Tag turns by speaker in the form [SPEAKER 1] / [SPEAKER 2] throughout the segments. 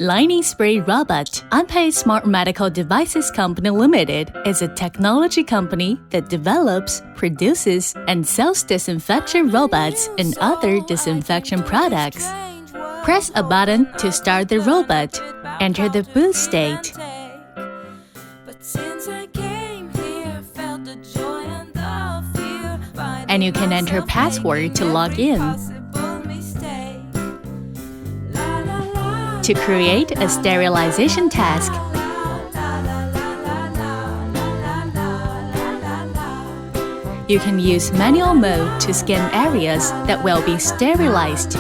[SPEAKER 1] Lining Spray Robot, Unpaid Smart Medical Devices Company Limited is a technology company that develops, produces, and sells disinfection robots and other disinfection products. Press a button to start the robot. Enter the boot state. And you can enter password to log in. To create a sterilization task, you can use manual mode to scan areas that will be sterilized.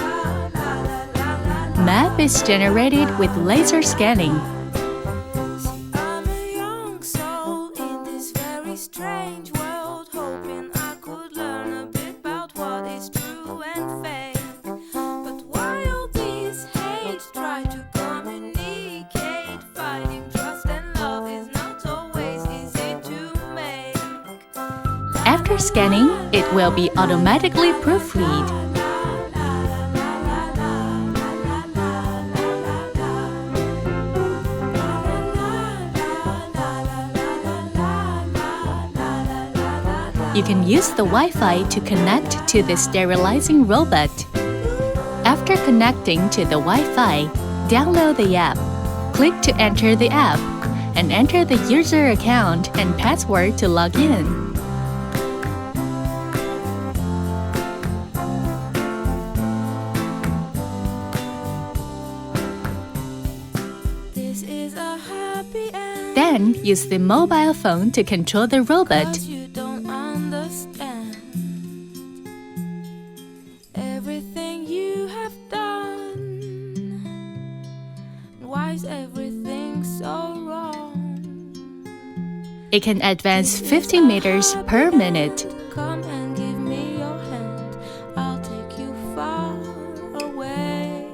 [SPEAKER 1] Map is generated with laser scanning. After scanning, it will be automatically proofread. You can use the Wi-Fi to connect to the sterilizing robot. After connecting to the Wi-Fi, download the app. Click to enter the app and enter the user account and password to log in. Then use the mobile phone to control the robot.
[SPEAKER 2] Everything you have done. Why is everything so wrong?
[SPEAKER 1] It can advance 50 meters per minute.
[SPEAKER 2] Come and give me your hand. I'll take you far away.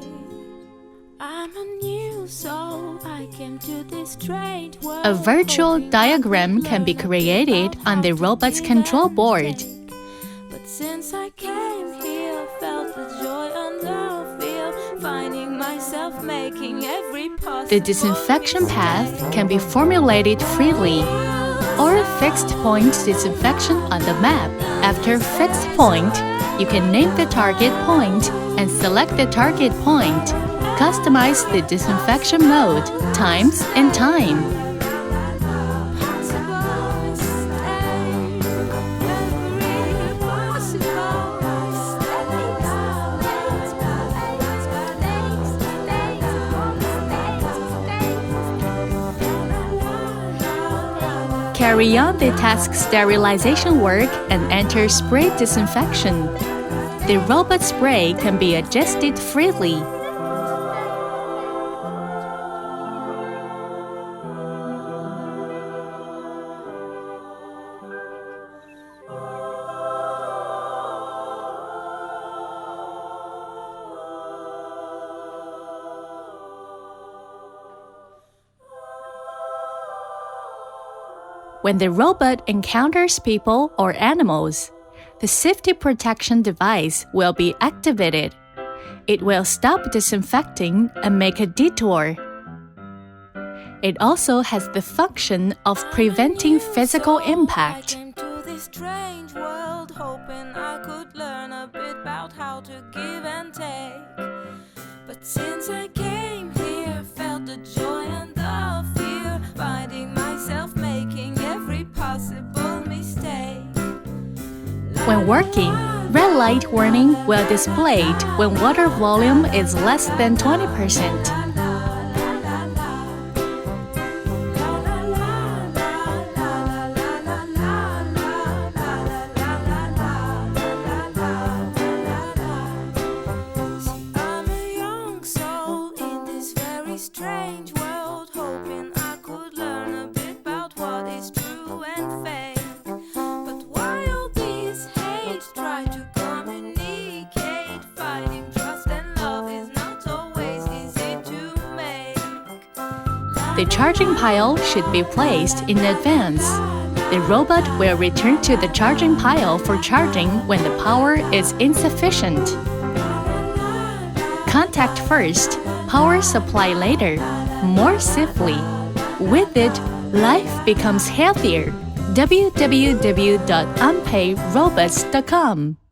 [SPEAKER 2] I'm a new soul. I came to this strange world.
[SPEAKER 1] A virtual diagram can be created on the robot's control board.
[SPEAKER 2] But since I came here, felt the joy and love feel, finding myself making every possible.
[SPEAKER 1] The disinfection path can be formulated freely, or a fixed point disinfection on the map. After fixed point, you can name the target point and select the target point. Customize the disinfection mode, times, and time. Carry on the task sterilization work and enter spray disinfection. The robot spray can be adjusted freely. When the robot encounters people or animals, the safety protection device will be activated. It will stop disinfecting and make a detour. It also has the function of preventing physical impact.
[SPEAKER 2] I came to this strange world, hoping I could learn a bit about how to give and take. But since I came here, felt the joy and the fear, finding myself making every possible mistake.
[SPEAKER 1] When working, red light warning will be displayed when water volume is less than 20%.
[SPEAKER 2] Strange world, hoping I could learn a bit about what is true and fake. But why all these hates try to communicate? Finding trust and love is not always easy to make.
[SPEAKER 1] The charging pile should be placed in advance. The robot will return to the charging pile for charging when the power is insufficient. Contact first, power supply later, more safely. With it, life becomes healthier. www.unpayrobots.com